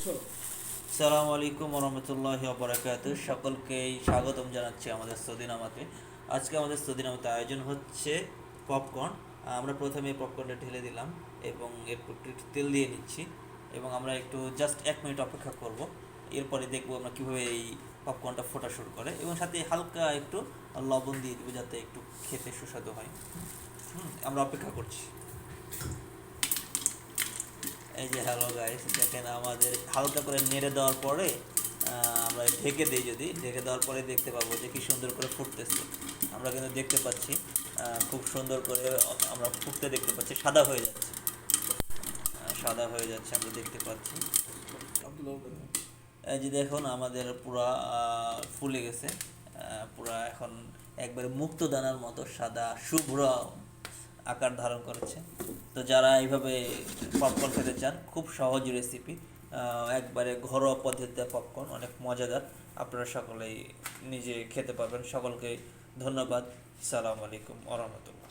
সালামু আলাইকুম রহমতুল্লাহি ওয়া সকলকেই স্বাগতম জানাচ্ছি আমাদের সদিনামাতে। আজকে আমাদের সদিনামাতে আয়োজন হচ্ছে পপকর্ন। আমরা প্রথমে পপকর্নটা ঢেলে দিলাম এবং একটু একটু তেল দিয়ে নিচ্ছি এবং আমরা একটু জাস্ট 1 মিনিট অপেক্ষা করব। এরপরে দেখবো আমরা কীভাবে এই পপকর্নটা ফোটা শুরু করে এবং সাথে হালকা একটু লবণ দিয়ে দেবো যাতে একটু খেতে সুস্বাদু হয়। আমরা অপেক্ষা করছি। এই যে হ্যালো গাইস, দেখেন আমাদের হালকা করে নেড়ে দেওয়ার পরে আমরা ঢেকে দিই। যদি ঢেকে দেওয়ার পরে দেখতে পাবো যে কি সুন্দর করে ফুটতেছে। আমরা কিন্তু দেখতে পাচ্ছি খুব সুন্দর করে আমরা ফুটতে দেখতে পাচ্ছি, সাদা হয়ে যাচ্ছে। সাদা হয়ে যাচ্ছে আমরা দেখতে পাচ্ছি। এই যে দেখুন আমাদের পুরা ফুলে গেছে, পুরা এখন একবারে মুক্ত দানার মতো সাদা শুভ্র আকার ধারণ করেছে। তো যারা এইভাবে পপকর্ন খেতে চান, খুব সহজ রেসিপি, একবারে ঘরোয়া পদ্ধতিতে পপকর্ন অনেক মজাদার। আপনারা সকলেই নিজে খেতে পারবেন। সকলকে ধন্যবাদ। সালাম আলাইকুম ওয়া রাহমাতুল্লাহ।